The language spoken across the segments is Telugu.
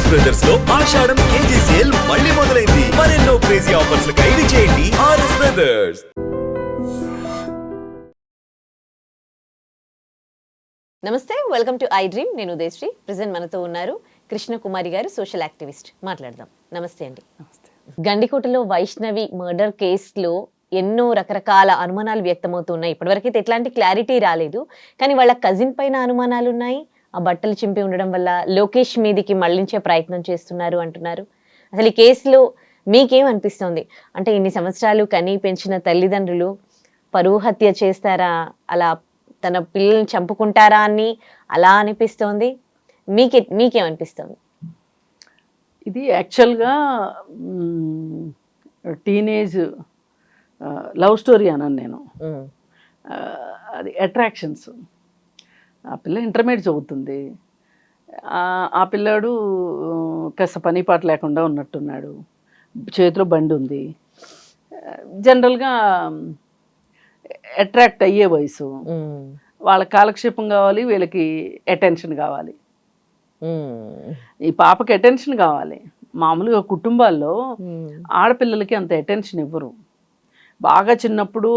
ఆర్ఎస్ బ్రదర్స్ లో ఆషాఢం కేజీ సేల్ మళ్ళీ మొదలైంది. మరెన్నో క్రేజీ ఆఫర్స్ ఖైదీ చేయండి ఆర్ఎస్ బ్రదర్స్. నమస్తే, వెల్కమ్ టు ఐ డ్రీమ్. నేను ఉదయశ్రీ. ప్రెజెంట్ మనతో ఉన్నారు కృష్ణ కుమారి గారు, సోషల్ యాక్టివిస్ట్. మాట్లాడదాం. నమస్తే అండి. నమస్తే. గండికోటలో వైష్ణవి మర్డర్ కేసులో ఎన్నో రకరకాల అనుమానాలు వ్యక్తమవుతున్నాయి. ఇప్పటివరకైతే ఎట్లాంటి క్లారిటీ రాలేదు, కానీ వాళ్ళ కజిన్ పైన అనుమానాలు ఉన్నాయి. ఆ బట్టలు చింపి ఉండడం వల్ల లోకేష్ మీదికి మళ్లించే ప్రయత్నం చేస్తున్నారు అంటున్నారు. అసలు ఈ కేసులో మీకేమనిపిస్తోంది? అంటే ఇన్ని సంవత్సరాలు కని పెంచిన తల్లిదండ్రులు పరువు హత్య చేస్తారా, అలా తన పిల్లల్ని చంపుకుంటారా అని అలా అనిపిస్తోంది. మీకేమనిపిస్తుంది? ఇది యాక్చువల్గా టీనేజ్ లవ్ స్టోరీ అన్నాను నేను. అది అట్రాక్షన్స్. ఆ పిల్ల ఇంటర్మీడియట్ చదువుతుంది. ఆ పిల్లాడు కాస్త పని పాట లేకుండా ఉన్నట్టున్నాడు. చేతిలో బండి ఉంది. జనరల్గా అట్రాక్ట్ అయ్యే వయసు. వాళ్ళ కాలక్షేపం కావాలి, వీళ్ళకి అటెన్షన్ కావాలి. ఈ పాపకి అటెన్షన్ కావాలి. మామూలుగా కుటుంబాల్లో ఆడపిల్లలకి అంత అటెన్షన్ ఇవ్వరు. బాగా చిన్నప్పుడు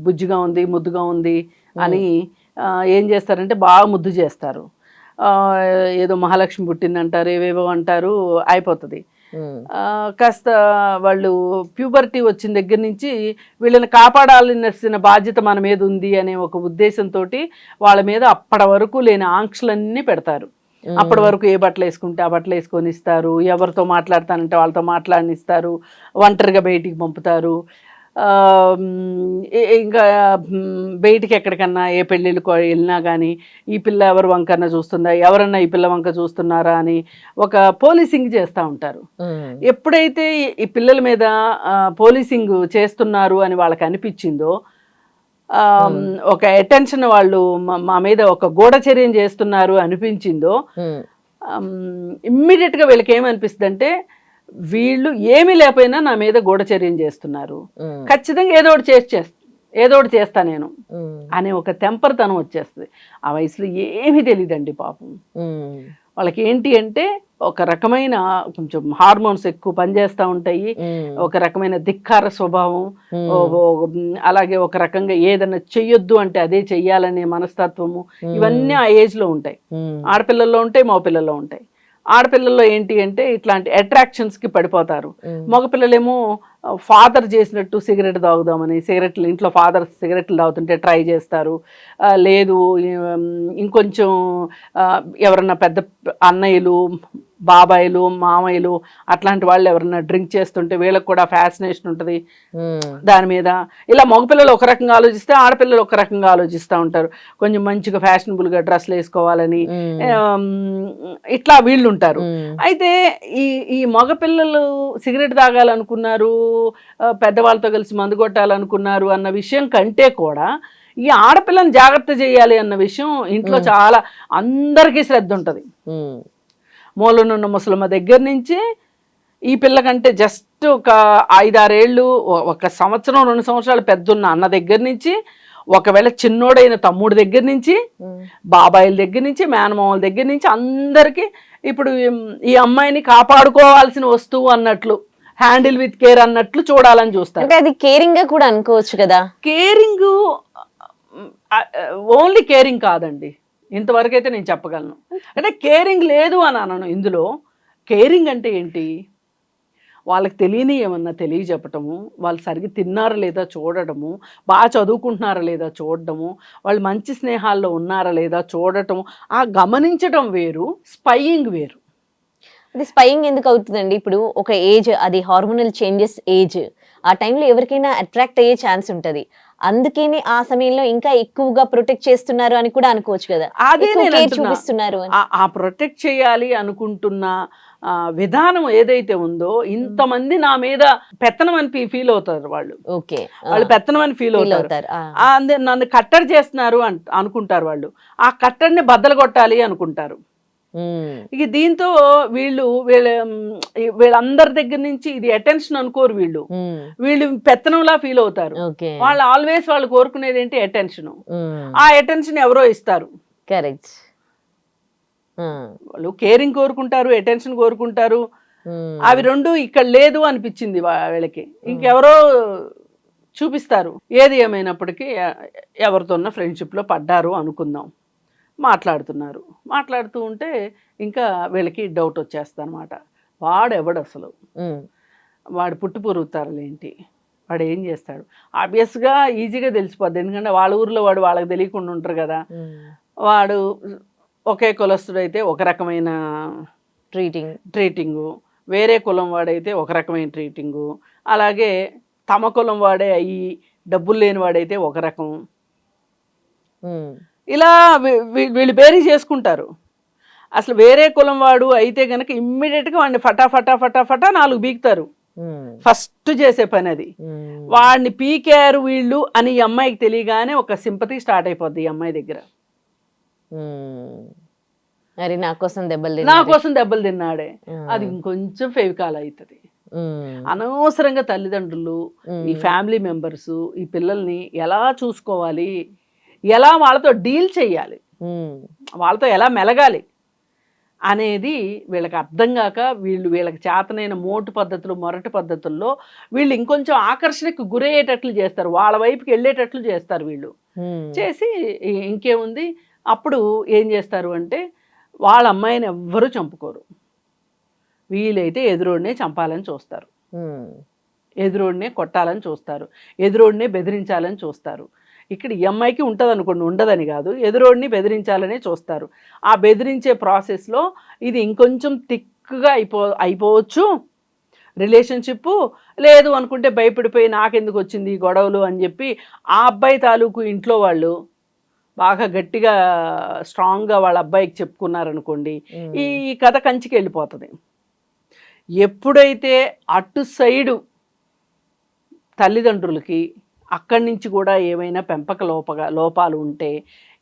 బుజ్జిగా ఉంది, ముద్దుగా ఉంది అని ఏం చేస్తారంటే బాగా ముద్దు చేస్తారు. ఏదో మహాలక్ష్మి పుట్టిందంటారు, ఏవేవో అంటారు, అయిపోతుంది. కాస్త వాళ్ళు ప్యూబర్టీ వచ్చిన దగ్గర నుంచి వీళ్ళని కాపాడాల్సిన బాధ్యత మన మీద ఉంది అనే ఒక ఉద్దేశంతో వాళ్ళ మీద అప్పటి వరకు లేని ఆంక్షలన్నీ పెడతారు. అప్పటి వరకు ఏ బట్టలు వేసుకుంటే ఆ బట్టలు వేసుకొని ఇస్తారు, ఎవరితో మాట్లాడతానంటే వాళ్ళతో మాట్లాడనిస్తారు, ఒంటరిగా బయటికి పంపుతారు. ఇంకా బయటికి ఎక్కడికన్నా ఏ పెళ్ళిళ్ళకి వెళ్ళినా కానీ ఈ పిల్ల ఎవరు వంకన్నా చూస్తుందా, ఎవరన్నా ఈ పిల్ల వంక చూస్తున్నారా అని ఒక పోలీసింగ్ చేస్తూ ఉంటారు. ఎప్పుడైతే ఈ పిల్లల మీద పోలీసింగ్ చేస్తున్నారు అని వాళ్ళకి అనిపించిందో, ఒక అటెన్షన్ వాళ్ళు మా మీద ఒక గూఢచర్యం చేస్తున్నారు అనిపించిందో, ఇమ్మీడియట్గా వీళ్ళకి ఏమనిపిస్తుంది అంటే వీళ్ళు ఏమీ లేకపోయినా నా మీద గూఢచర్యం చేస్తున్నారు, ఖచ్చితంగా ఏదో ఒకటి చేస్తా నేను అనే ఒక టెంపర్తనం వచ్చేస్తుంది. ఆ వయసులో ఏమీ తెలియదండి పాపం. వాళ్ళకి ఏంటి అంటే ఒక రకమైన కొంచెం హార్మోన్స్ ఎక్కువ పనిచేస్తూ ఉంటాయి, ఒక రకమైన ధిక్కార స్వభావం, అలాగే ఒక రకంగా ఏదైనా చెయ్యొద్దు అంటే అదే చెయ్యాలనే మనస్తత్వము, ఇవన్నీ ఆ ఏజ్లో ఉంటాయి. ఆడపిల్లల్లో ఉంటాయి, మగపిల్లల్లో ఉంటాయి. ఆడపిల్లల్లో ఏంటి అంటే ఇట్లాంటి అట్రాక్షన్స్కి పడిపోతారు. మగపిల్లలేమో ఫాదర్ చేసినట్టు సిగరెట్ తాగుదామని ఇంట్లో ఫాదర్ సిగరెట్లు తాగుతుంటే ట్రై చేస్తారు. లేదు ఇంకొంచెం ఎవరన్నా పెద్ద అన్నయ్యలు, బాబాయిలు, మామయ్యలు అట్లాంటి వాళ్ళు ఎవరన్నా డ్రింక్ చేస్తుంటే వీళ్ళకి కూడా ఫ్యాసినేషన్ ఉంటుంది దాని మీద. ఇలా మగపిల్లలు ఒక రకంగా ఆలోచిస్తే ఆడపిల్లలు ఒక రకంగా ఆలోచిస్తూ ఉంటారు. కొంచెం మంచిగా ఫ్యాషనబుల్గా డ్రెస్లు వేసుకోవాలని ఇట్లా వీళ్ళు ఉంటారు. అయితే ఈ మగపిల్లలు సిగరెట్ తాగాలనుకున్నారు, పెద్దవాళ్ళతో కలిసి మందు కొట్టాలనుకున్నారు అన్న విషయం కంటే కూడా ఈ ఆడపిల్లని జాగ్రత్త చేయాలి అన్న విషయం ఇంట్లో చాలా అందరికీ శ్రద్ధ ఉంటుంది. మూలనున్న ముసలమ్మ దగ్గర నుంచి ఈ పిల్లకంటే జస్ట్ ఒక 5-6 ఏళ్ళు, 1 సంవత్సరం 2 సంవత్సరాలు పెద్దన్న అన్న దగ్గర నుంచి, ఒకవేళ చిన్నోడైన తమ్ముడి దగ్గర నుంచి, బాబాయిల దగ్గర నుంచి, మేనమామల దగ్గర నుంచి అందరికీ ఇప్పుడు ఈ అమ్మాయిని కాపాడుకోవాల్సిన వస్తువు అన్నట్లు, హ్యాండిల్ విత్ కేర్ అన్నట్లు చూడాలని చూస్తారు. అంటే అది కేరింగ్ గా కూడా అనుకోవచ్చు కదా. కేరింగ్ ఓన్లీ కేరింగ్ కాదండి, ఇంతవరకు అయితే నేను చెప్పగలను. అంటే కేరింగ్ లేదు అని అనను. ఇందులో కేరింగ్ అంటే ఏంటి, వాళ్ళకి తెలియని ఏమన్నా తెలియజెప్పటము, వాళ్ళు సరిగ్గా తిన్నారా లేదా చూడటము, బాగా చదువుకుంటున్నారా లేదా చూడటము, వాళ్ళు మంచి స్నేహాల్లో ఉన్నారా లేదా చూడటము, ఆ గమనించటం వేరు, స్పైయింగ్ వేరు. అది స్పైయింగ్ ఎందుకు అవుతుందండి? ఇప్పుడు ఒక ఏజ్, అది హార్మోనల్ చేంజెస్ ఏజ్, ఆ టైంలో ఎవరికైనా అట్రాక్ట్ అయ్యే ఛాన్స్ ఉంటుంది. అందుకని ఆ సమయంలో ఇంకా ఎక్కువగా ప్రొటెక్ట్ చేస్తున్నారు అని కూడా అనుకోవచ్చు కదా. అదే చూపిస్తున్నారు. ఆ ప్రొటెక్ట్ చేయాలి అనుకుంటున్న విధానం ఏదైతే ఉందో, ఇంతమంది నా మీద పెత్తనం అని ఫీల్ అవుతారు వాళ్ళు. ఓకే, వాళ్ళు పెత్తనం అని ఫీల్ అవుతారు. నన్ను కట్టడి చేస్తున్నారు అనుకుంటారు వాళ్ళు. ఆ కట్టడిని బద్దలు కొట్టాలి అనుకుంటారు. ఇక దీంతో వీళ్ళందరి దగ్గర నుంచి ఇది అటెన్షన్ అనుకోరు, వీళ్ళు పెత్తనంలా ఫీల్ అవుతారు. వాళ్ళు ఆల్వేస్ వాళ్ళు కోరుకునేది ఏంటి, అటెన్షన్. ఆ అటెన్షన్ ఎవరో ఇస్తారు. కరెక్ట్. వాళ్ళు కేరింగ్ కోరుకుంటారు, అటెన్షన్ కోరుకుంటారు. అవి రెండు ఇక్కడ లేదు అనిపించింది వీళ్ళకి. ఇంకెవరో చూపిస్తారు. ఏది ఏమైనప్పటికీ ఎవరితోన్న ఫ్రెండ్షిప్లో పడ్డారు అనుకుందాం. మాట్లాడుతూ ఉంటే ఇంకా వీళ్ళకి డౌట్ వచ్చేస్తుంది అనమాట. వాడెవడు అసలు, వాడు పుట్టుపూరుతారులు ఏంటి, వాడు ఏం చేస్తాడు? ఆబ్వియస్గా ఈజీగా తెలిసిపోద్ది, ఎందుకంటే వాళ్ళ ఊర్లో వాడు వాళ్ళకి తెలియకుండా ఉంటారు కదా. వాడు ఒకే కులస్తుడైతే ఒక రకమైన ట్రీటింగు, వేరే కులం వాడైతే ఒక రకమైన ట్రీటింగు, అలాగే తమ కులం వాడే అయ్యి డబ్బులు లేని వాడైతే ఒక రకం. ఇలా వీళ్ళు బేరీ చేసుకుంటారు. అసలు వేరే కులం వాడు అయితే గనక ఇమ్మీడియట్గా వాడిని ఫటా 4 బీకుతారు. ఫస్ట్ చేసే పని అది. వాడిని పీకారు వీళ్ళు అని ఈ అమ్మాయికి తెలియగానే ఒక సింపతి స్టార్ట్ అయిపోద్ది ఈ అమ్మాయి దగ్గర. నా కోసం దెబ్బలు తిన్నాడే, అది ఇంకొంచెం ఫెవికాల్ అవుతుంది. అనవసరంగా తల్లిదండ్రులు, ఈ ఫ్యామిలీ మెంబర్స్ ఈ పిల్లల్ని ఎలా చూసుకోవాలి, ఎలా వాళ్ళతో డీల్ చేయాలి, వాళ్ళతో ఎలా మెలగాలి అనేది వీళ్ళకి అర్థం కాక వీళ్ళకి చేతనైన మోటు పద్ధతులు, మొరటి పద్ధతుల్లో వీళ్ళు ఇంకొంచెం ఆకర్షణకు గురయ్యేటట్లు చేస్తారు, వాళ్ళ వైపుకి వెళ్ళేటట్లు చేస్తారు వీళ్ళు. చేసి ఇంకేముంది, అప్పుడు ఏం చేస్తారు అంటే వాళ్ళ అమ్మాయిని ఎవ్వరూ చంపుకోరు. వీలైతే ఎదురోడినే చంపాలని చూస్తారు, ఎదురోడినే కొట్టాలని చూస్తారు, ఎదురోడినే బెదిరించాలని చూస్తారు. ఇక్కడ ఈ అమ్మాయికి ఉంటుంది అనుకోండి, ఉండదని కాదు, ఎదురోడిని బెదిరించాలనే చూస్తారు. ఆ బెదిరించే ప్రాసెస్లో ఇది ఇంకొంచెం థిక్గా అయిపోవచ్చు రిలేషన్షిప్. లేదు అనుకుంటే భయపడిపోయి నాకెందుకు వచ్చింది ఈ గొడవలు అని చెప్పి ఆ అబ్బాయి తాలూకు ఇంట్లో వాళ్ళు బాగా గట్టిగా స్ట్రాంగ్గా వాళ్ళ అబ్బాయికి చెప్పుకున్నారనుకోండి, ఈ కథ కంచికి వెళ్ళిపోతుంది. ఎప్పుడైతే అటు సైడు తల్లిదండ్రులకి అక్కడి నుంచి కూడా ఏమైనా పెంపక లోపాలు ఉంటే,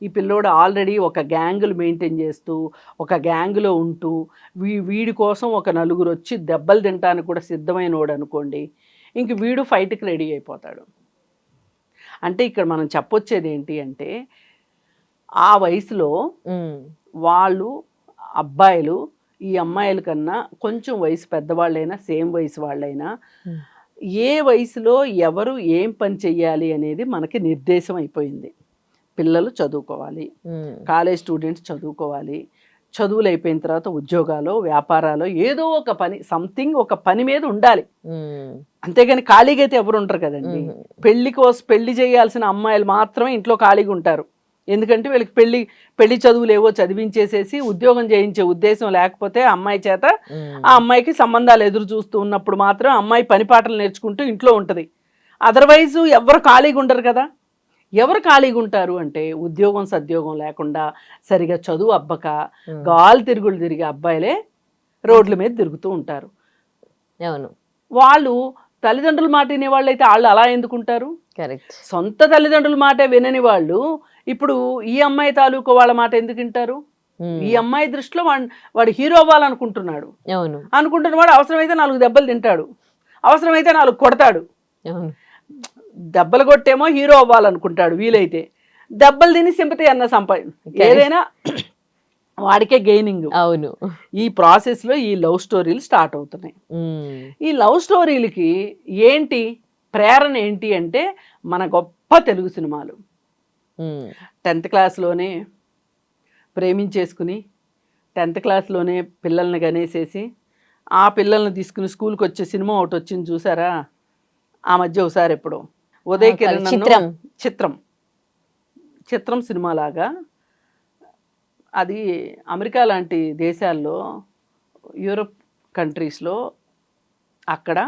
ఈ పిల్లోడు ఆల్రెడీ ఒక గ్యాంగులు మెయింటైన్ చేస్తూ ఒక గ్యాంగులో ఉంటూ వీడి కోసం ఒక నలుగురు వచ్చి దెబ్బలు తినడానికి కూడా సిద్ధమైనోడు అనుకోండి, ఇంక వీడు ఫైట్కి రెడీ అయిపోతాడు. అంటే ఇక్కడ మనం చెప్పొచ్చేది ఏంటి అంటే, ఆ వయసులో వాళ్ళు అబ్బాయిలు ఈ అమ్మాయిల కన్నా కొంచెం వయసు పెద్దవాళ్ళైనా సేమ్ వయసు వాళ్ళైనా ఏ వయసులో ఎవరు ఏం పని చెయ్యాలి అనేది మనకి నిర్దేశం అయిపోయింది. పిల్లలు చదువుకోవాలి, కాలేజ్ స్టూడెంట్స్ చదువుకోవాలి, చదువులు అయిపోయిన తర్వాత ఉద్యోగాలు, వ్యాపారాలు, ఏదో ఒక పని, సంథింగ్ ఒక పని మీద ఉండాలి. అంతేగాని ఖాళీగా అయితే ఎవరు ఉంటారు కదండి. పెళ్లి చేయాల్సిన అమ్మాయిలు మాత్రమే ఇంట్లో ఖాళీగా ఉంటారు. ఎందుకంటే వీళ్ళకి పెళ్లి చదువులు ఏవో చదివించేసేసి ఉద్యోగం చేయించే ఉద్దేశం లేకపోతే అమ్మాయి చేత ఆ అమ్మాయికి సంబంధాలు ఎదురు చూస్తూ ఉన్నప్పుడు మాత్రం అమ్మాయి పనిపాటలు నేర్చుకుంటూ ఇంట్లో ఉంటుంది. అదర్వైజ్ ఎవరు ఖాళీగా ఉండరు కదా. ఎవరు ఖాళీగా ఉంటారు అంటే ఉద్యోగం సద్యోగం లేకుండా సరిగా చదువు అబ్బక గాలి తిరుగులు తిరిగే అబ్బాయిలే రోడ్ల మీద తిరుగుతూ ఉంటారు. అవును, వాళ్ళు తల్లిదండ్రుల మాట వినే వాళ్ళు అయితే వాళ్ళు అలా ఎందుకుంటారు? కరెక్ట్. సొంత తల్లిదండ్రుల మాట వినని వాళ్ళు ఇప్పుడు ఈ అమ్మాయి తాలూకు వాళ్ళ మాట ఎందుకు వింటారు? ఈ అమ్మాయి దృష్టిలో వాడు హీరో అవ్వాలనుకుంటున్నాడు. అనుకుంటున్న వాడు అవసరమైతే 4 దెబ్బలు తింటాడు, అవసరమైతే 4 కొడతాడు. దెబ్బలు కొట్టేమో హీరో అవ్వాలనుకుంటాడు, వీలైతే దెబ్బలు తిని సింపతి అన్న ఏదైనా వాడికే గెయినింగ్. అవును, ఈ ప్రాసెస్లో ఈ లవ్ స్టోరీలు స్టార్ట్ అవుతున్నాయి. ఈ లవ్ స్టోరీలకి ఏంటి ప్రేరణ ఏంటి అంటే మన గొప్ప తెలుగు సినిమాలు. 10th క్లాస్లోనే ప్రేమించేసుకుని 10th క్లాస్లోనే పిల్లల్ని గనేసేసి ఆ పిల్లల్ని తీసుకుని స్కూల్కి వచ్చే సినిమా ఒకటి వచ్చింది చూసారా ఆ మధ్య ఒకసారి ఎప్పుడు, ఉదయ్ కిరణ్ చిత్రం సినిమా లాగా. అది అమెరికా లాంటి దేశాల్లో, యూరోప్ కంట్రీస్లో అక్కడ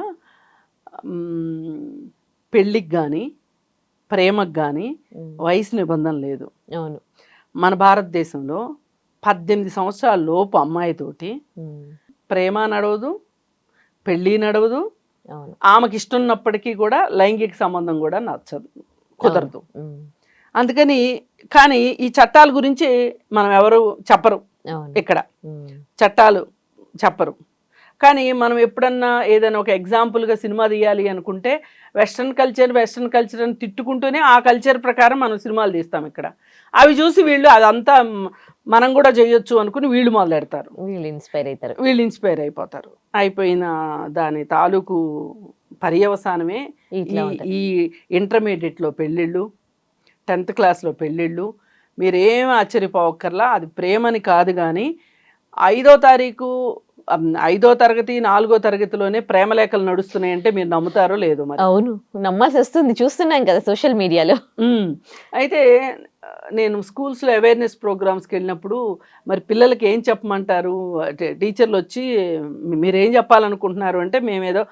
పెళ్ళికి కానీ ప్రేమకు కానీ వయసు నిబంధన లేదు. అవును, మన భారతదేశంలో 18 సంవత్సరాల లోపు అమ్మాయితోటి ప్రేమ నడవదు, పెళ్ళి నడవదు, ఆమెకి ఇష్టం ఉన్నప్పటికీ కూడా లైంగిక సంబంధం కూడా కుదరదు. అందుకని కానీ ఈ చట్టాల గురించి మనం ఎవరు చెప్పరు, ఇక్కడ చట్టాలు చెప్పరు. కానీ మనం ఎప్పుడన్నా ఏదైనా ఒక ఎగ్జాంపుల్గా సినిమా తీయాలి అనుకుంటే వెస్ట్రన్ కల్చర్ అని తిట్టుకుంటూనే ఆ కల్చర్ ప్రకారం మనం సినిమాలు తీస్తాం. ఇక్కడ అవి చూసి వీళ్ళు అదంతా మనం కూడా చేయొచ్చు అనుకుని వీళ్ళు మొదలెడతారు, వీళ్ళు ఇన్స్పైర్ అయిపోతారు. అయిపోయిన దాని తాలూకు పర్యవసానమే ఇట్లా ఈ ఇంటర్మీడియట్లో పెళ్ళిళ్ళు, 10th క్లాస్లో పెళ్ళిళ్ళు. మీరేం ఆశ్చర్యపోవక్కర్లా, అది ప్రేమని కాదు కానీ 5వ తారీఖు 5వ తరగతి 4వ తరగతిలోనే ప్రేమలేఖలు నడుస్తున్నాయంటే మీరు నమ్ముతారో లేదో మరి. అవును, నమ్మాల్సి వస్తుంది, చూస్తున్నాం కదా సోషల్ మీడియాలో. అయితే నేను స్కూల్స్లో అవేర్నెస్ ప్రోగ్రామ్స్కి వెళ్ళినప్పుడు మరి పిల్లలకి ఏం చెప్పమంటారు, టీచర్లు వచ్చి మీరేం చెప్పాలనుకుంటున్నారు అంటే మేమేదో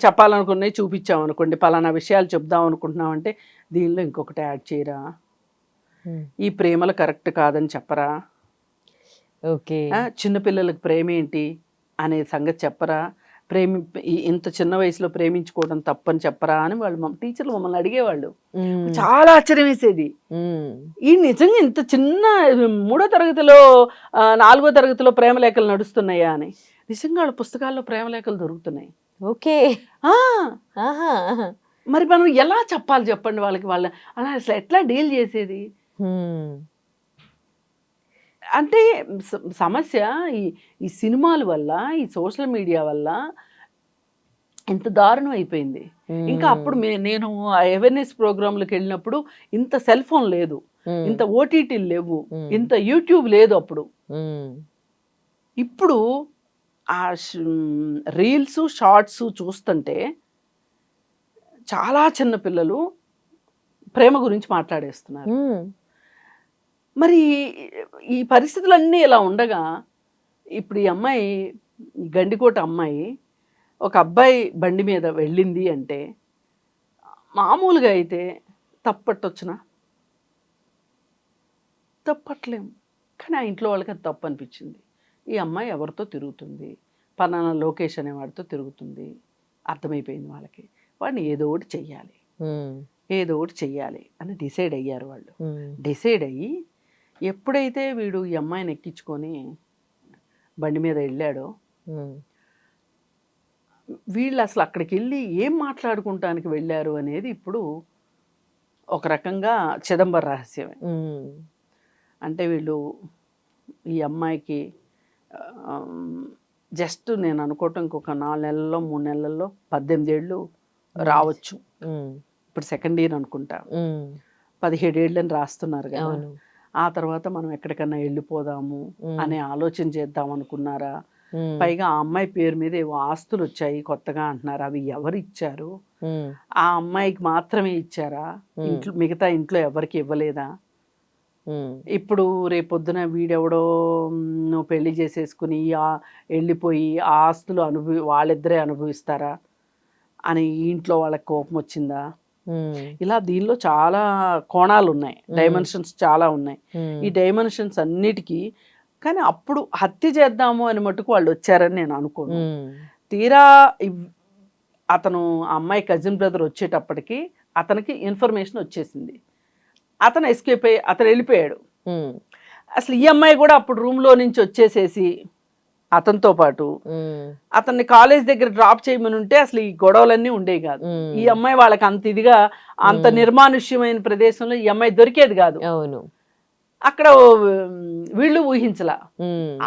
చెప్పాలనుకున్నవి చూపించాం అనుకోండి, పలానా విషయాలు చెప్దాం అనుకుంటున్నాం అంటే దీనిలో ఇంకొకటి యాడ్ చేయరా, ఈ ప్రేమలు కరెక్ట్ కాదని చెప్పరా, ఓకే, చిన్నపిల్లలకు ప్రేమ ఏంటి అనే సంగతి చెప్పరా, ఇంత చిన్న వయసులో ప్రేమించుకోవడం తప్పని చెప్పరా అని వాళ్ళు టీచర్లు మమ్మల్ని అడిగేవాళ్ళు. చాలా ఆశ్చర్యం వేసేది, ఈ నిజంగా ఇంత చిన్న 3వ తరగతిలో 4వ తరగతిలో ప్రేమలేఖలు నడుస్తున్నాయా అని. నిజంగా వాళ్ళ పుస్తకాల్లో ప్రేమలేఖలు దొరుకుతున్నాయి. ఓకే, మరి మనం ఎలా చెప్పాలి చెప్పండి వాళ్ళకి, అలా అసలు ఎట్లా డీల్ చేసేది అంటే సమస్య ఈ సినిమాల వల్ల, ఈ సోషల్ మీడియా వల్ల ఎంత దారుణం అయిపోయింది. ఇంకా అప్పుడు నేను అవేర్నెస్ ప్రోగ్రాంలకు వెళ్ళినప్పుడు ఇంత సెల్ ఫోన్ లేదు, ఇంత ఓటీటీలు లేవు, ఇంత యూట్యూబ్ లేదు అప్పుడు. ఇప్పుడు ఆ రీల్స్ షార్ట్స్ చూస్తుంటే చాలా చిన్న పిల్లలు ప్రేమ గురించి మాట్లాడేస్తున్నారు. మరి ఈ పరిస్థితులన్నీ ఇలా ఉండగా ఇప్పుడు ఈ అమ్మాయి, ఈ గండికోట అమ్మాయి ఒక అబ్బాయి బండి మీద వెళ్ళింది అంటే మామూలుగా అయితే తప్పట్టొచ్చునా? తప్పట్లేము. కానీ ఆ ఇంట్లో వాళ్ళకి అది తప్పు అనిపించింది. ఈ అమ్మాయి ఎవరితో తిరుగుతుంది, పలానా లోకేష్ అనేవాడితో తిరుగుతుంది, అర్థమైపోయింది వాళ్ళకి. వాడిని ఏదో ఒకటి చెయ్యాలి అని డిసైడ్ అయ్యారు వాళ్ళు. డిసైడ్ అయ్యి ఎప్పుడైతే వీడు ఈ అమ్మాయిని ఎక్కించుకొని బండి మీద వెళ్ళాడో వీళ్ళు అసలు అక్కడికి వెళ్ళి ఏం మాట్లాడుకుంటానికి వెళ్ళారు అనేది ఇప్పుడు ఒక రకంగా చిదంబర రహస్యమే. అంటే వీళ్ళు ఈ అమ్మాయికి జస్ట్ నేను అనుకోవటం ఇంకొక 4 నెలల్లో 3 నెలల్లో 18 ఏళ్ళు రావచ్చు. ఇప్పుడు 2nd ఇయర్ అనుకుంటా, 17 ఏళ్ళని రాస్తున్నారు కదా. ఆ తర్వాత మనం ఎక్కడికన్నా వెళ్ళిపోదాము అనే ఆలోచన చేద్దాం అనుకున్నారా? పైగా ఆ అమ్మాయి పేరు మీద ఏవో ఆస్తులు వచ్చాయి కొత్తగా అంటున్నారు, అవి ఎవరు ఇచ్చారు? ఆ అమ్మాయికి మాత్రమే ఇచ్చారా? ఇంట్లో మిగతా ఇంట్లో ఎవరికి ఇవ్వలేదా? ఇప్పుడు రేపొద్దున వీడెవడో నువ్వు పెళ్లి చేసేసుకుని వెళ్ళిపోయి ఆ ఆస్తులు వాళ్ళిద్దరే అనుభవిస్తారా అని ఇంట్లో వాళ్ళకి కోపం వచ్చిందా? ఇలా దీనిలో చాలా కోణాలు ఉన్నాయి, డైమెన్షన్స్ చాలా ఉన్నాయి. ఈ డైమెన్షన్స్ అన్నిటికీ కానీ అప్పుడు హత్య చేద్దాము అని మటుకు వాళ్ళు వచ్చారని నేను అనుకోను. తీరా అతను ఆ అమ్మాయి కజిన్ బ్రదర్ వచ్చేటప్పటికి అతనికి ఇన్ఫర్మేషన్ వచ్చేసింది, అతను ఎస్కేప్ అయ్యి అతను వెళ్ళిపోయాడు. అసలు ఈ అమ్మాయి కూడా అప్పుడు రూమ్లో నుంచి వచ్చేసేసి అతనితో పాటు అతన్ని కాలేజ్ దగ్గర డ్రాప్ చేయమని ఉంటే అసలు ఈ గొడవలన్నీ ఉండేవి కాదు. ఈ అమ్మాయి వాళ్ళకి అంత ఇదిగా అంత నిర్మానుష్యమైన ప్రదేశంలో ఈ అమ్మాయి దొరికేది కాదు. అక్కడ వీళ్ళు ఊహించలా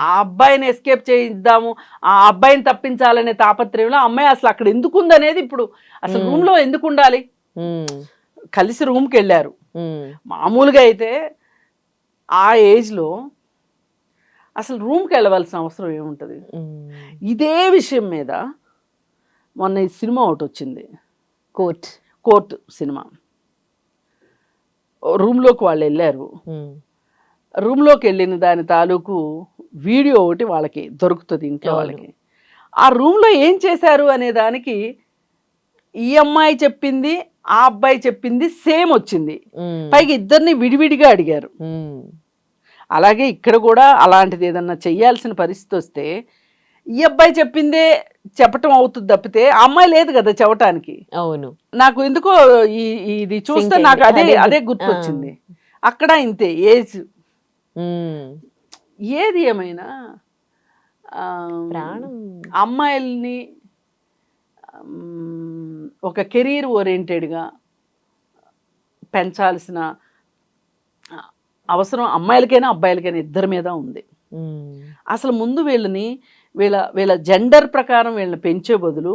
ఆ అబ్బాయిని ఎస్కేప్ చేయిద్దాము, ఆ అబ్బాయిని తప్పించాలనే తాపత్రయంలో అమ్మాయి అసలు అక్కడ ఎందుకు ఉందనేది, ఇప్పుడు అసలు రూమ్ లో ఎందుకు ఉండాలి? కలిసి రూమ్కి వెళ్ళారు. మామూలుగా అయితే ఆ ఏజ్లో అసలు రూమ్కి వెళ్ళవలసిన అవసరం ఏముంటుంది? ఇదే విషయం మీద మొన్న ఈ సినిమా ఒకటి వచ్చింది, కోర్ట్ సినిమా. రూమ్లోకి వాళ్ళు వెళ్ళారు, రూమ్లోకి వెళ్ళిన దాని తాలూకు వీడియో ఒకటి వాళ్ళకి దొరుకుతుంది ఇంట్లో వాళ్ళకి. ఆ రూమ్లో ఏం చేశారు అనే దానికి ఈ అమ్మాయి చెప్పింది ఆ అబ్బాయి చెప్పింది సేమ్ వచ్చింది. పైగా ఇద్దరిని విడివిడిగా అడిగారు. అలాగే ఇక్కడ కూడా అలాంటిది ఏదన్నా చెయ్యాల్సిన పరిస్థితి వస్తే ఈ అబ్బాయి చెప్పిందే చెప్పటం అవుతుంది తప్పితే ఆ అమ్మాయి లేదు కదా చెప్పటానికి. అవును, నాకు ఎందుకో ఇది చూస్తే నాకు అదే గుర్తొచ్చింది. అక్కడ ఇంతే ఏజ్. ఏది ఏమైనా అమ్మాయిల్ని ఒక కెరీర్ ఓరియంటెడ్గా పెంచాల్సిన అవసరం అమ్మాయిలకైనా అబ్బాయిలకైనా ఇద్దరి మీద ఉంది. అసలు ముందు వీళ్ళని వీళ్ళ జెండర్ ప్రకారం వీళ్ళని పెంచే బదులు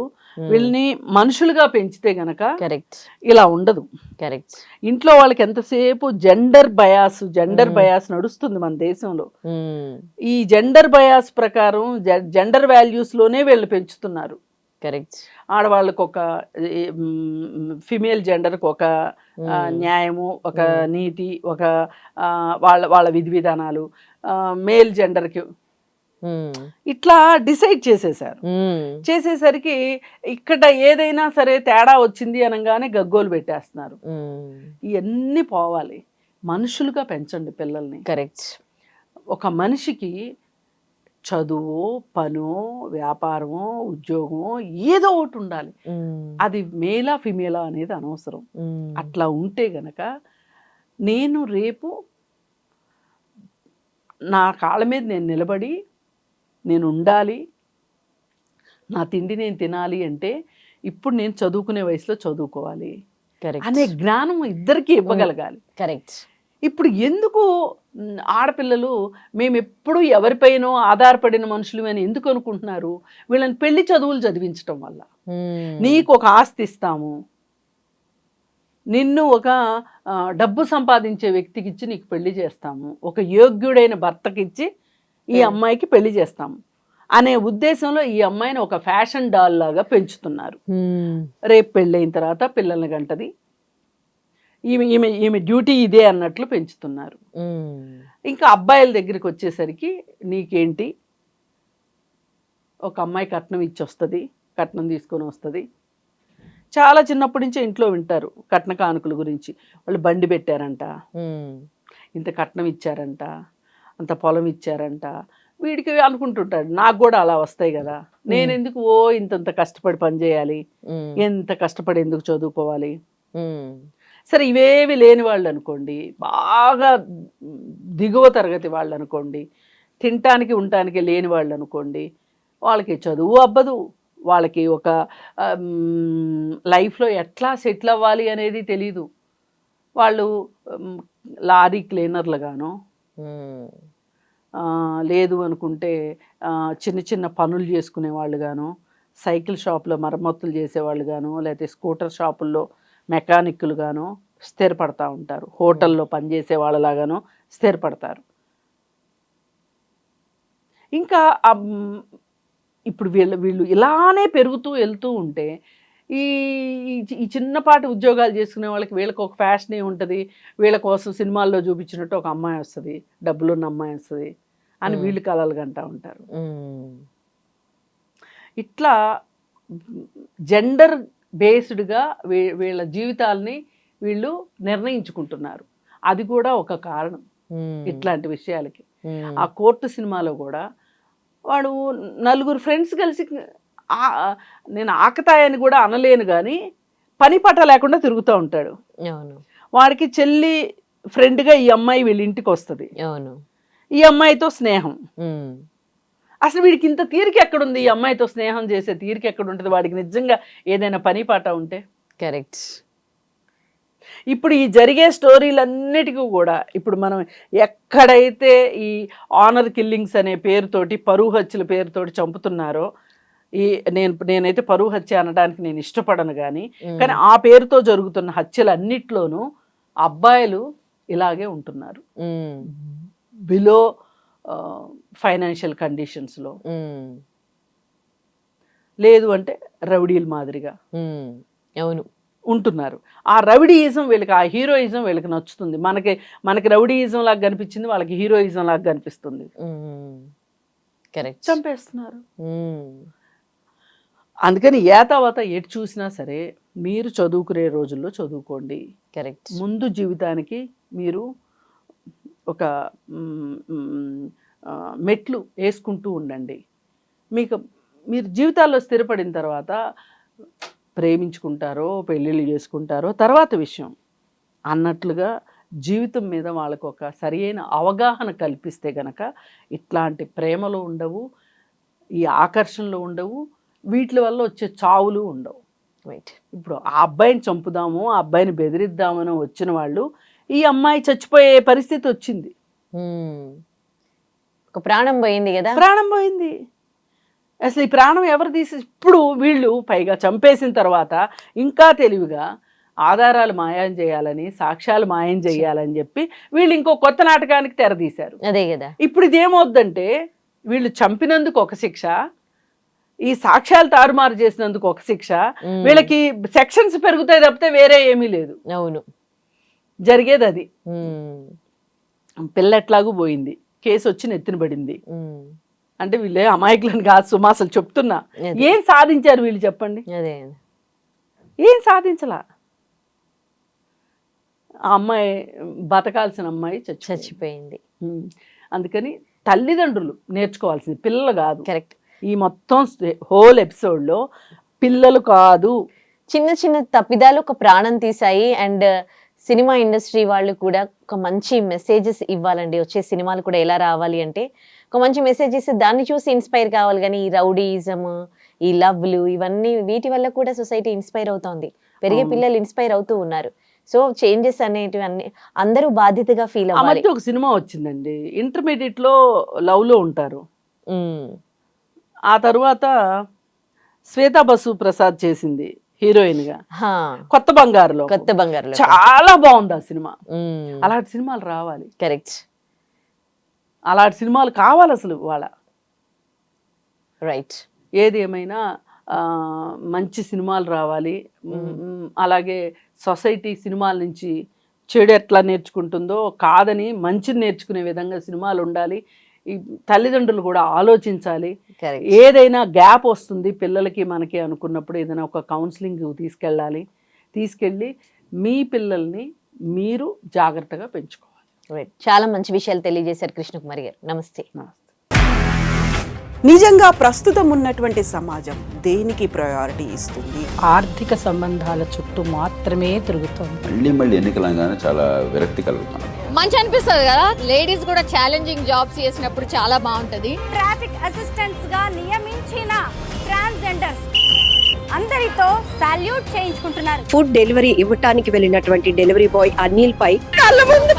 వీళ్ళని మనుషులుగా పెంచితే గనక కరెక్ట్ ఇలా ఉండదు. కరెక్ట్. ఇంట్లో వాళ్ళకి ఎంతసేపు జెండర్ బయాస్ నడుస్తుంది మన దేశంలో. ఈ జెండర్ బయాస్ ప్రకారం జెండర్ వాల్యూస్ లోనే వీళ్ళు పెంచుతున్నారు. కరెక్ట్. ఆడవాళ్ళకు ఒక ఫిమేల్ జెండర్కి ఒక న్యాయము, ఒక నీతి, ఒక వాళ్ళ విధి విధానాలు, మేల్ జెండర్కి ఇట్లా డిసైడ్ చేసేసరికి ఇక్కడ ఏదైనా సరే తేడా వచ్చింది అనగానే గగ్గోలు పెట్టేస్తున్నారు. ఇవన్నీ పోవాలి. మనుషులుగా పెంచండి పిల్లల్ని. కరెక్ట్. ఒక మనిషికి చదువు, పనో, వ్యాపారమో, ఉద్యోగమో ఏదో ఒకటి ఉండాలి. అది మేలా ఫిమేలా అనేది అనవసరం. అట్లా ఉంటే గనక నేను రేపు నా కాళ్ళ మీద నేను నిలబడి నేను ఉండాలి, నా తిండి నేను తినాలి అంటే ఇప్పుడు నేను చదువుకునే వయసులో చదువుకోవాలి అనే జ్ఞానం ఇద్దరికి ఇవ్వగలగాలి. కరెక్ట్. ఇప్పుడు ఎందుకు ఆడపిల్లలు మేము ఎప్పుడు ఎవరిపైనో ఆధారపడిన మనుషులు అని ఎందుకు అనుకుంటున్నారు? వీళ్ళని పెళ్లి చదువులు చదివించటం వల్ల. నీకు ఒక ఆస్తి ఇస్తాము, నిన్ను ఒక డబ్బు సంపాదించే వ్యక్తికి ఇచ్చి నీకు పెళ్లి చేస్తాము, ఒక యోగ్యుడైన భర్తకిచ్చి ఈ అమ్మాయికి పెళ్లి చేస్తాము అనే ఉద్దేశంలో ఈ అమ్మాయిని ఒక ఫ్యాషన్ డాల్ లాగా పెంచుతున్నారు. రేపు పెళ్ళైన తర్వాత పిల్లల్ని గంటది, ఈమె డ్యూటీ ఇదే అన్నట్లు పెంచుతున్నారు. ఇంకా అబ్బాయిల దగ్గరికి వచ్చేసరికి నీకేంటి, ఒక అమ్మాయి కట్నం ఇచ్చి వస్తుంది, కట్నం తీసుకొని వస్తుంది. చాలా చిన్నప్పటి నుంచే ఇంట్లో వింటారు కట్న కానుకల గురించి. వాళ్ళు బండి పెట్టారంట, ఇంత కట్నం ఇచ్చారంట, అంత పొలం ఇచ్చారంట. వీడికి అనుకుంటుంటాడు నాకు కూడా అలా వస్తాయి కదా, నేను ఎందుకు ఇంతంత కష్టపడి పని చేయాలి, ఎంత కష్టపడి ఎందుకు చదువుకోవాలి. సరే ఇవేవి లేని వాళ్ళు అనుకోండి, బాగా దిగువ తరగతి వాళ్ళు అనుకోండి, తినటానికి ఉండటానికి లేని వాళ్ళు అనుకోండి, వాళ్ళకి చదువు అబ్బదు, వాళ్ళకి ఒక లైఫ్లో ఎట్లా సెటిల్ అవ్వాలి అనేది తెలీదు. వాళ్ళు లారీ క్లీనర్లుగానో, లేదు అనుకుంటే చిన్న చిన్న పనులు చేసుకునే వాళ్ళు గాను, సైకిల్ షాప్లో మరమ్మతులు చేసేవాళ్ళు గాను, లేకపోతే స్కూటర్ షాపుల్లో మెకానిక్లు గాను స్థిరపడతా ఉంటారు. హోటల్లో పనిచేసే వాళ్ళలాగానో స్థిరపడతారు. ఇంకా ఇప్పుడు వీళ్ళు ఇలానే పెరుగుతూ వెళ్తూ ఉంటే ఈ చిన్నపాటి ఉద్యోగాలు చేసుకునే వాళ్ళకి వీళ్ళకి ఒక ఫ్యాషనే ఉంటుంది. వీళ్ళ కోసం సినిమాల్లో చూపించినట్టు ఒక అమ్మాయి వస్తుంది, డబ్బులున్న అమ్మాయి వస్తుంది అని వీళ్ళు కలలు కంటూ ఉంటారు. ఇట్లా జెండర్ బేస్డ్గా వీళ్ళ జీవితాలని వీళ్ళు నిర్ణయించుకుంటున్నారు. అది కూడా ఒక కారణం ఇట్లాంటి విషయాలకి. ఆ కోర్టు సినిమాలో కూడా వాడు నలుగురు ఫ్రెండ్స్ కలిసి, నేను ఆకతాయని కూడా అనలేను కానీ పని పట్ట లేకుండా తిరుగుతూ ఉంటాడు. వాడికి చెల్లి ఫ్రెండ్గా ఈ అమ్మాయి వీళ్ళ ఇంటికి వస్తుంది, ఈ అమ్మాయితో స్నేహం. అసలు వీడికి ఇంత తీరిక ఎక్కడుంది? ఈ అమ్మాయితో స్నేహం చేసే తీరిక ఎక్కడుంటుంది వాడికి నిజంగా ఏదైనా పని పాట ఉంటే? కరెక్ట్. ఇప్పుడు ఈ జరిగే స్టోరీలన్నిటికీ కూడా ఇప్పుడు మనం ఎక్కడైతే ఈ ఆనర్ కిల్లింగ్స్ అనే పేరుతోటి, పరువు హత్యల పేరుతోటి చంపుతున్నారో, నేనైతే పరువు హత్య అనడానికి నేను ఇష్టపడను కానీ ఆ పేరుతో జరుగుతున్న హత్యలన్నిట్లోనూ అబ్బాయిలు ఇలాగే ఉంటున్నారు. బిలో ఫైనాన్షియల్ కండిషన్స్లో, లేదు అంటే రౌడీల మాదిరిగా ఉంటున్నారు. ఆ రౌడీయిజం వీళ్ళకి, ఆ హీరోయిజం వీళ్ళకి నచ్చుతుంది. మనకి రౌడీయిజం లాగా కనిపించింది, వాళ్ళకి హీరోయిజం లాగా కనిపిస్తుంది. చంపేస్తున్నారు. అందుకని తర్వాత ఎటు చూసినా సరే మీరు చదువుకునే రోజుల్లో చదువుకోండి. కరెక్ట్. ముందు జీవితానికి మీరు ఒక మెట్లు వేసుకుంటూ ఉండండి. మీరు జీవితాల్లో స్థిరపడిన తర్వాత ప్రేమించుకుంటారో పెళ్ళిళ్ళు చేసుకుంటారో తర్వాత విషయం అన్నట్లుగా జీవితం మీద వాళ్ళకు ఒక సరియైన అవగాహన కల్పిస్తే గనక ఇట్లాంటి ప్రేమలు ఉండవు, ఈ ఆకర్షణలు ఉండవు, వీటి వల్ల వచ్చే చావులు ఉండవు. ఇప్పుడు ఆ అబ్బాయిని చంపుదాము, ఆ అబ్బాయిని బెదిరిద్దామని వచ్చిన వాళ్ళు ఈ అమ్మాయి చచ్చిపోయే పరిస్థితి వచ్చింది. ఒక ప్రాణం పోయింది కదా. ప్రాణం పోయింది. అసలు ఈ ప్రాణం ఎవరు తీసి, ఇప్పుడు వీళ్ళు పైగా చంపేసిన తర్వాత ఇంకా తెలివిగా ఆధారాలు మాయం చేయాలని, సాక్ష్యాలు మాయం చేయాలని చెప్పి వీళ్ళు ఇంకో కొత్త నాటకానికి తెరదీశారు. అదే కదా. ఇప్పుడు ఇదేమవుద్దంటే వీళ్ళు చంపినందుకు ఒక శిక్ష, ఈ సాక్ష్యాలు తారుమారు చేసినందుకు ఒక శిక్ష, వీళ్ళకి సెక్షన్స్ పెరుగుతాయి తప్పితే వేరే ఏమీ లేదు. అవును, జరిగేది అది. పిల్ల ఎట్లాగూ పోయింది, కేసు వచ్చి నెత్తిన పడింది. అంటే వీళ్ళే అమాయకులను కాదు సుమా, అసలు చెప్తున్నా. ఏం సాధించారు వీళ్ళు చెప్పండి? అదే ఏం సాధించలా. ఆ అమ్మాయి, బతకాల్సిన అమ్మాయి చచ్చిపోయింది. అందుకని తల్లిదండ్రులు నేర్చుకోవాల్సింది, పిల్లలు కాదు. కరెక్ట్. ఈ మొత్తం హోల్ ఎపిసోడ్ లో పిల్లలు కాదు, చిన్న చిన్న తప్పిదాలు ఒక ప్రాణం తీసాయి. అండ్ సినిమా ఇండస్ట్రీ వాళ్ళు కూడా ఒక మంచి మెసేజెస్ ఇవ్వాలండి. వచ్చే సినిమాలు కూడా ఎలా రావాలి అంటే ఒక మంచి మెసేజ్ ఇస్తే దాన్ని చూసి ఇన్స్పైర్ కావాలి. కానీ ఈ రౌడీజం, ఈ లవ్లు, ఇవన్నీ వీటి వల్ల కూడా సొసైటీ ఇన్స్పైర్ అవుతోంది. పెరిగే పిల్లలు ఇన్స్పైర్ అవుతూ ఉన్నారు. సో చేంజెస్ అనేటివి అన్ని అందరూ బాధ్యతగా ఫీల్ అవ్వాలి. ఒక సినిమా వచ్చిందండి, ఇంటర్మీడియట్ లో లవ్ లో ఉంటారు. ఆ తర్వాత శ్వేతా బసు ప్రసాద్ చేసింది హీరోయిన్ గా కొత్త బంగారులో. చాలా బాగుంది ఆ సినిమా. అలాంటి సినిమాలు రావాలి. కరెక్ట్. అలాంటి సినిమాలు కావాలి అసలు వాళ్ళ. రైట్. ఏది ఏమైనా మంచి సినిమాలు రావాలి. అలాగే సొసైటీ సినిమాల నుంచి చెడు ఎట్లా నేర్చుకుంటుందో కాదని మంచిని నేర్చుకునే విధంగా సినిమాలు ఉండాలి. ఈ తల్లిదండ్రులు కూడా ఆలోచించాలి. ఏదైనా గ్యాప్ వస్తుంది పిల్లలకి మనకి అనుకున్నప్పుడు ఏదైనా ఒక కౌన్సిలింగ్ తీసుకెళ్ళి మీ పిల్లల్ని మీరు జాగ్రత్తగా పెంచుకోవాలి. చాలా మంచి విషయాలు తెలియజేశారు కృష్ణకుమారి గారు. నమస్తే. నిజంగా ప్రస్తుతం ఉన్నటువంటి సమాజం దేనికి ప్రయారిటీ ఇస్తుంది? ఆర్థిక సంబంధాల చుట్టూ మాత్రమే తిరుగుతుంది. మళ్ళీ ఎన్నికలంగానే చాలా విరక్తి కలుగుతున్నాం. మంచి అనిపిస్తుంది కదా, లేడీస్ కూడా ఛాలెంజింగ్ జాబ్స్ చేసినప్పుడు చాలా బాగుంటది. ట్రాఫిక్ అసిస్టెంట్స్ గా నియమించిన ట్రాన్స్జెండర్స్ అందరితో సాల్యూట్ చేయించుకుంటున్నారు. ఫుడ్ డెలివరీ ఇవ్వటానికి వెళ్ళినటువంటి డెలివరీ బాయ్ అనిల్ పై కళ్ళ ముందు